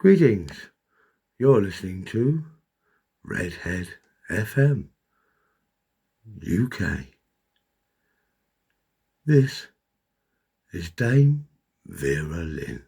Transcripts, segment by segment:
Greetings. You're listening to Redhead FM UK. This is Dame Vera Lynn.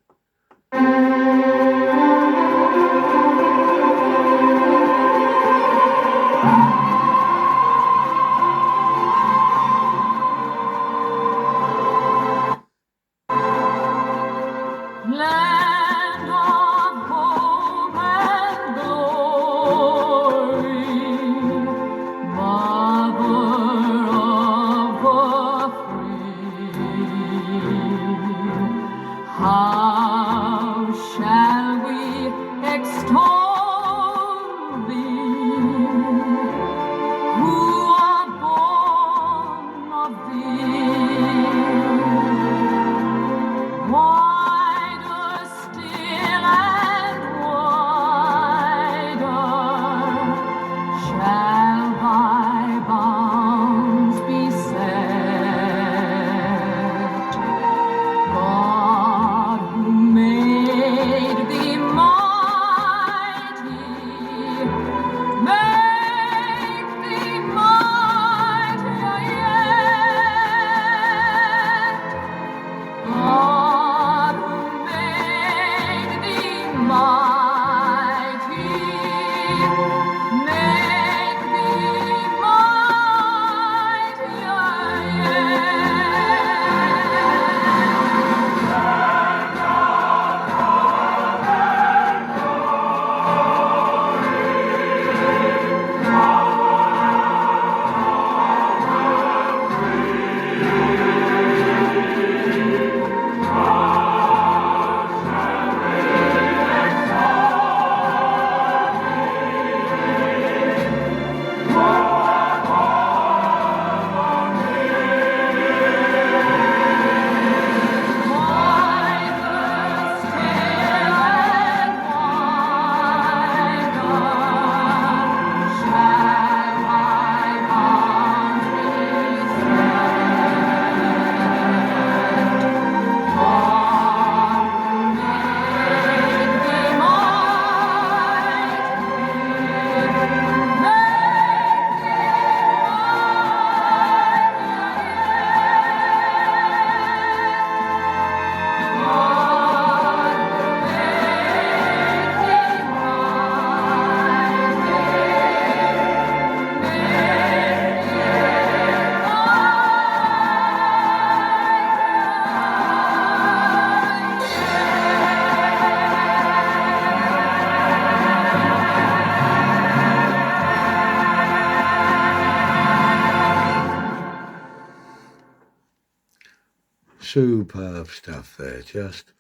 Superb stuff there, just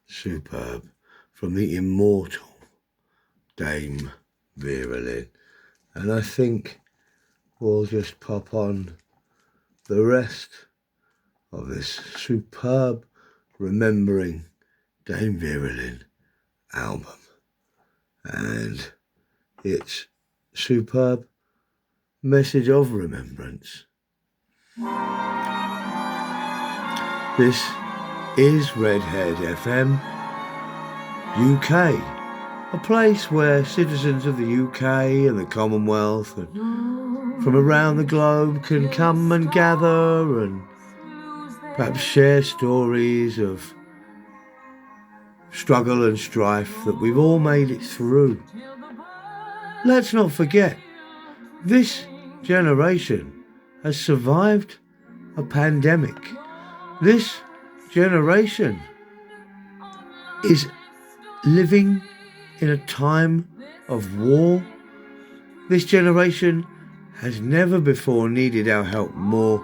superb, from the immortal Dame Vera Lynn. And I think we'll just pop on the rest of this superb Remembering Dame Vera Lynn album and its superb message of remembrance. This is Redhead FM UK, a place where citizens of the UK and the Commonwealth and from around the globe can come and gather and perhaps share stories of struggle and strife that we've all made it through. Let's not forget, this generation has survived a pandemic. This generation is living in a time of war. This generation has never before needed our help more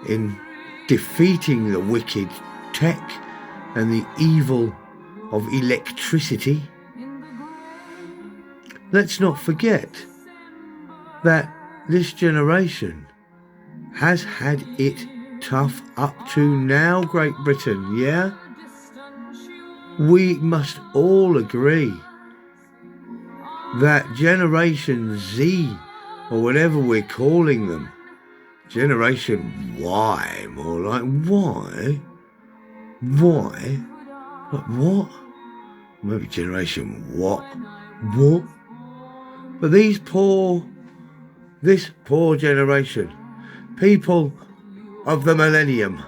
in defeating the wicked tech and the evil of electricity. Let's not forget that this generation has had it tough up to now, Great Britain, yeah? We must all agree that Generation Z, or whatever we're calling them, Generation Y, more like, why? Why? Like, what? Maybe generation what? What? But this poor generation, people of the millenniumals,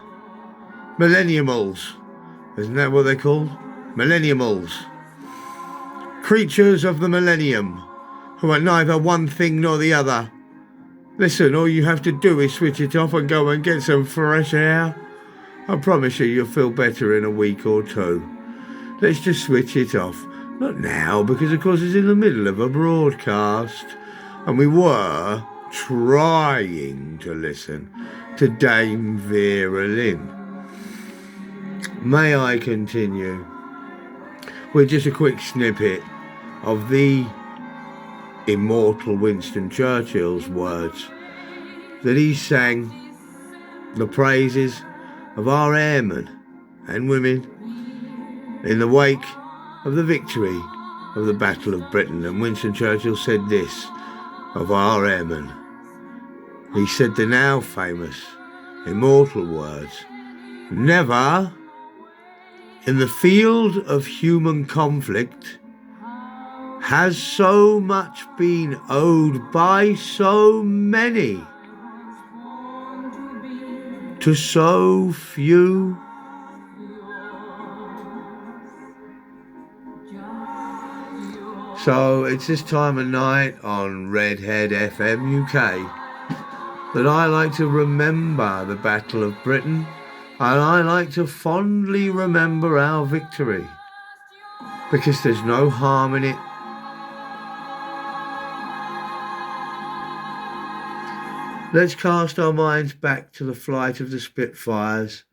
isn't that what they're called? Millenniumals. Creatures of the millennium, who are neither one thing nor the other. Listen, all you have to do is switch it off and go and get some fresh air. I promise you'll feel better in a week or two. Let's just switch it off. Not now, because of course it's in the middle of a broadcast. And we were trying to listen to Dame Vera Lynn. May I continue with just a quick snippet of the immortal Winston Churchill's words that he sang the praises of our airmen and women in the wake of the victory of the Battle of Britain. And Winston Churchill said this of our airmen. He said the now famous immortal words, "Never in the field of human conflict has so much been owed by so many to so few." So it's this time of night on Redhead FM UK that I like to remember the Battle of Britain, and I like to fondly remember our victory, because there's no harm in it. Let's cast our minds back to the flight of the Spitfires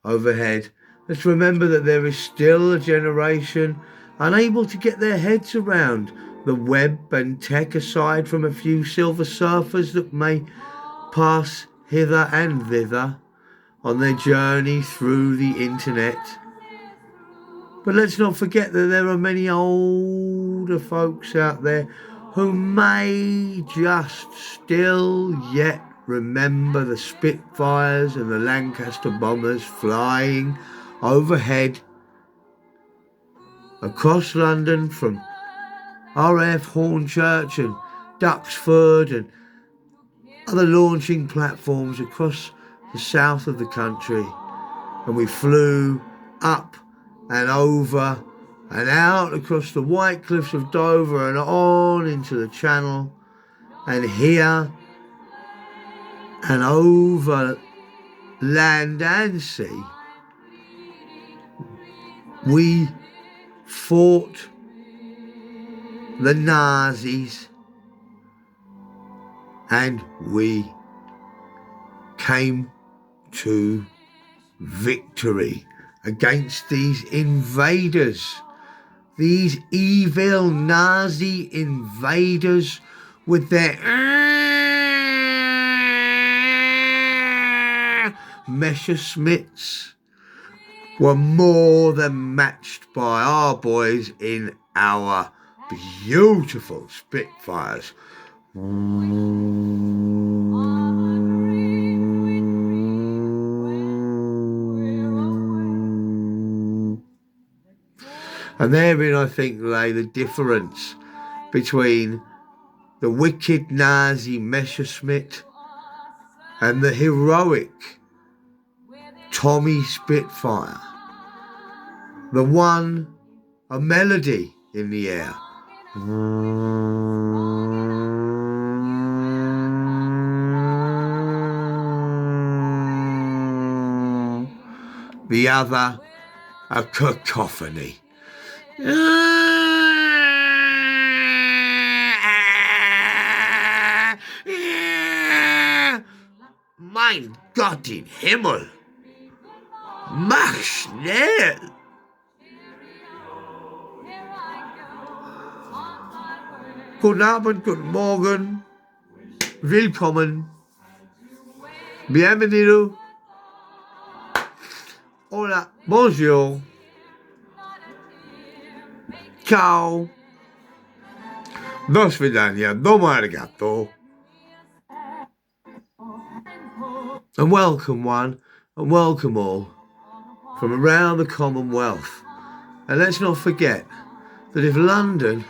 overhead. Let's remember that there is still a generation unable to get their heads around the web and tech, aside from a few silver surfers that may pass hither and thither on their journey through the internet. But let's not forget that there are many older folks out there who may just still yet remember the Spitfires and the Lancaster bombers flying overhead across London from RAF Hornchurch and Duxford and other launching platforms across the south of the country. And we flew up and over and out across the White Cliffs of Dover and on into the Channel and here and over land and sea. We fought the Nazis and we came to victory against these invaders, these evil Nazi invaders with their Messerschmitts were more than matched by our boys in our beautiful Spitfires. And therein, I think, lay the difference between the wicked Nazi Messerschmitt and the heroic Tommy Spitfire. The one, a melody in the air. The other, a cacophony. Mein Gott in Himmel! Mach schnell! Guten Abend, guten Morgen, willkommen, bienvenido, hola, bonjour, ciao, do svidania, domo arigato, and welcome one, and welcome all, from around the Commonwealth, And let's not forget that if London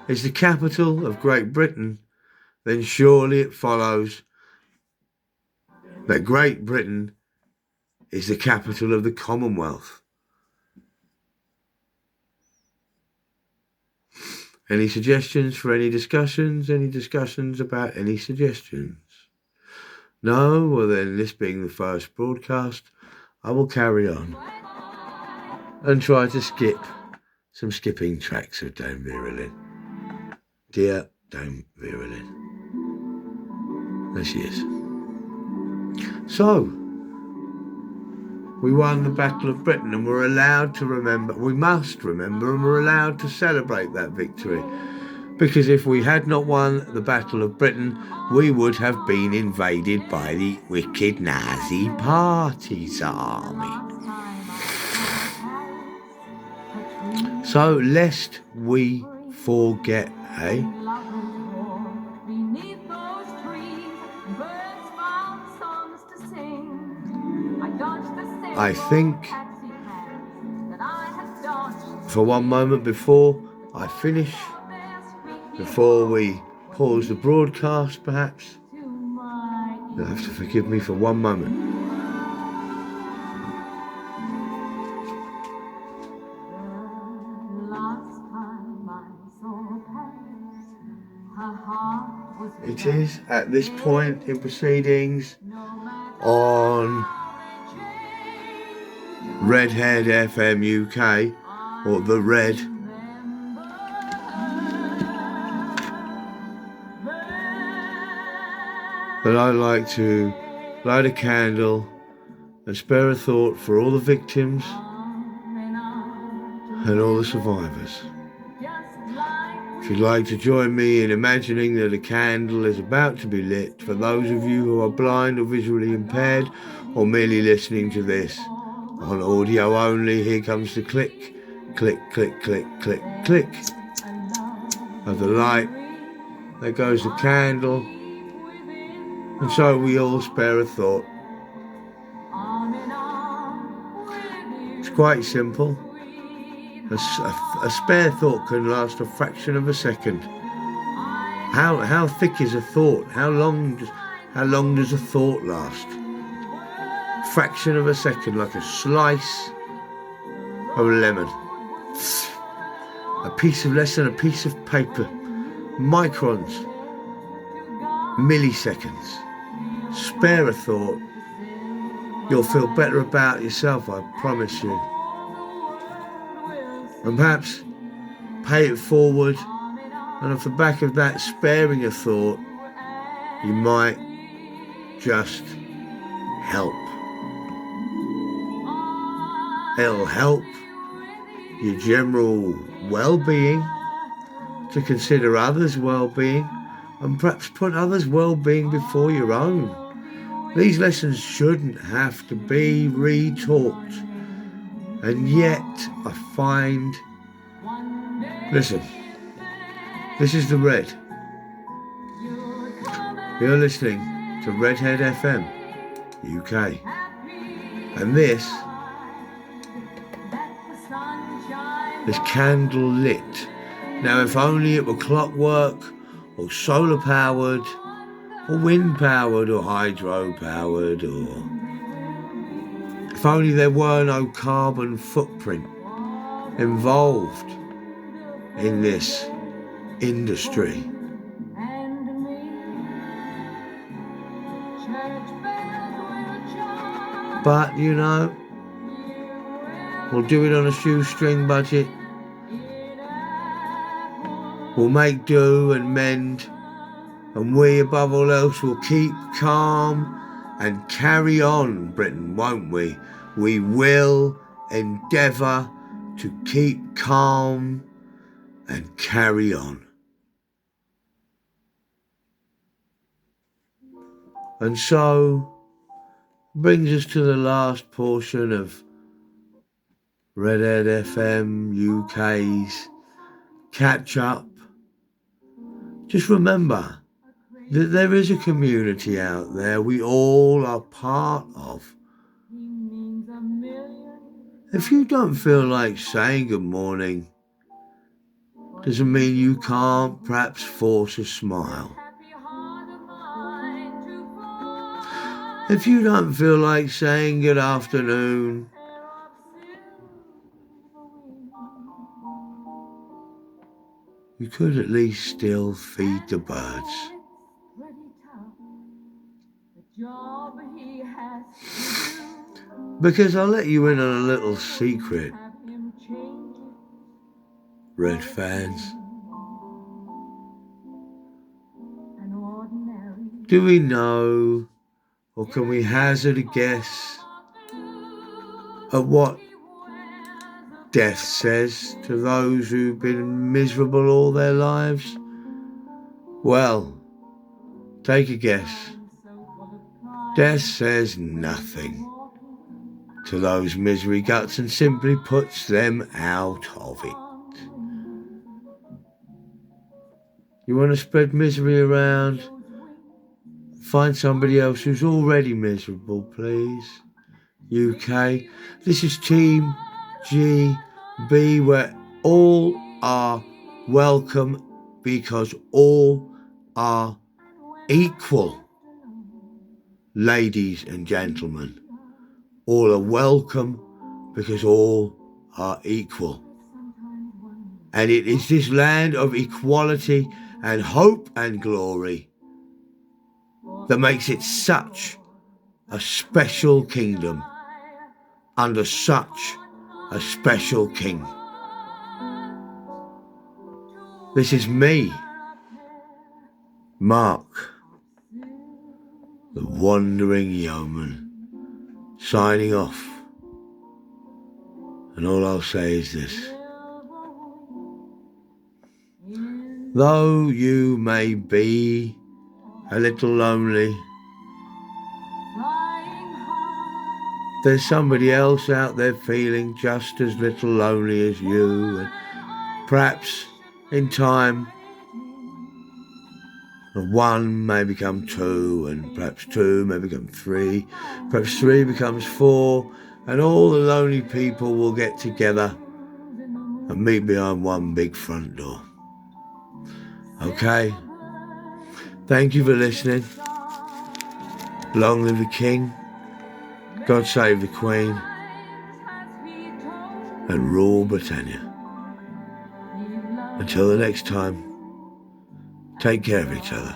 is the capital of Great Britain, then surely it follows that Great Britain is the capital of the Commonwealth. Any suggestions for any discussions? Any discussions about any suggestions? No? Well then, this being the first broadcast, I will carry on and try to skip some skipping tracks of Dame Vera. Dear Dame Vera. There she is. So, we won the Battle of Britain and we're allowed to remember, we must remember, and we're allowed to celebrate that victory. Because if we had not won the Battle of Britain, we would have been invaded by the wicked Nazi Party's army. So, lest we forget, eh? I think for one moment before I finish, before we pause the broadcast perhaps, you'll have to forgive me for one moment. It is at this point in proceedings on Redhead FM UK, or the Red, that I'd like to light a candle and spare a thought for all the victims and all the survivors. If you'd like to join me in imagining that a candle is about to be lit, for those of you who are blind or visually impaired, or merely listening to this on audio only, here comes the click, click, click, click, click, click of the light. There goes the candle. And so we all spare a thought. It's quite simple. A spare thought can last a fraction of a second. How thick is a thought? How long does a thought last? Fraction of a second, like a slice of a lemon. A piece of less than a piece of paper. Microns. Milliseconds. Spare a thought. You'll feel better about yourself, I promise you. And perhaps pay it forward, and off the back of that sparing a thought, you might just help. It'll help your general well-being, to consider others' well-being, and perhaps put others' well-being before your own. These lessons shouldn't have to be re-taught. And yet, I find... Listen, this is the Red. You're listening to Redhead FM UK. And this is candle lit. Now, if only it were clockwork, or solar powered, or wind powered, or hydro powered, or if only there were no carbon footprint involved in this industry. But, you know, we'll do it on a shoestring budget. We'll make do and mend, and we, above all else, will keep calm and carry on, Britain, won't we? We will endeavour to keep calm and carry on. And so, brings us to the last portion of Redhead FM UK's catch up. Just remember that there is a community out there we all are part of. If you don't feel like saying good morning, doesn't mean you can't perhaps force a smile. If you don't feel like saying good afternoon, you could at least still feed the birds. Because I'll let you in on a little secret, Red fans. Do we know, or can we hazard a guess at what death says to those who've been miserable all their lives? Well, take a guess. Death says nothing to those misery guts and simply puts them out of it. You want to spread misery around? Find somebody else who's already miserable, please. UK. This is Team GB, where all are welcome because all are equal. Ladies and gentlemen, all are welcome because all are equal. And it is this land of equality and hope and glory that makes it such a special kingdom under such a special king. This is me, Mark, the wandering yeoman, signing off. And all I'll say is this: though you may be a little lonely, there's somebody else out there feeling just as little lonely as you, and perhaps in time, one may become two, and perhaps two may become three, perhaps three becomes four, and all the lonely people will get together and meet behind one big front door. Okay? Thank you for listening. Long live the King, God save the Queen, and rule Britannia. Until the next time, take care of each other.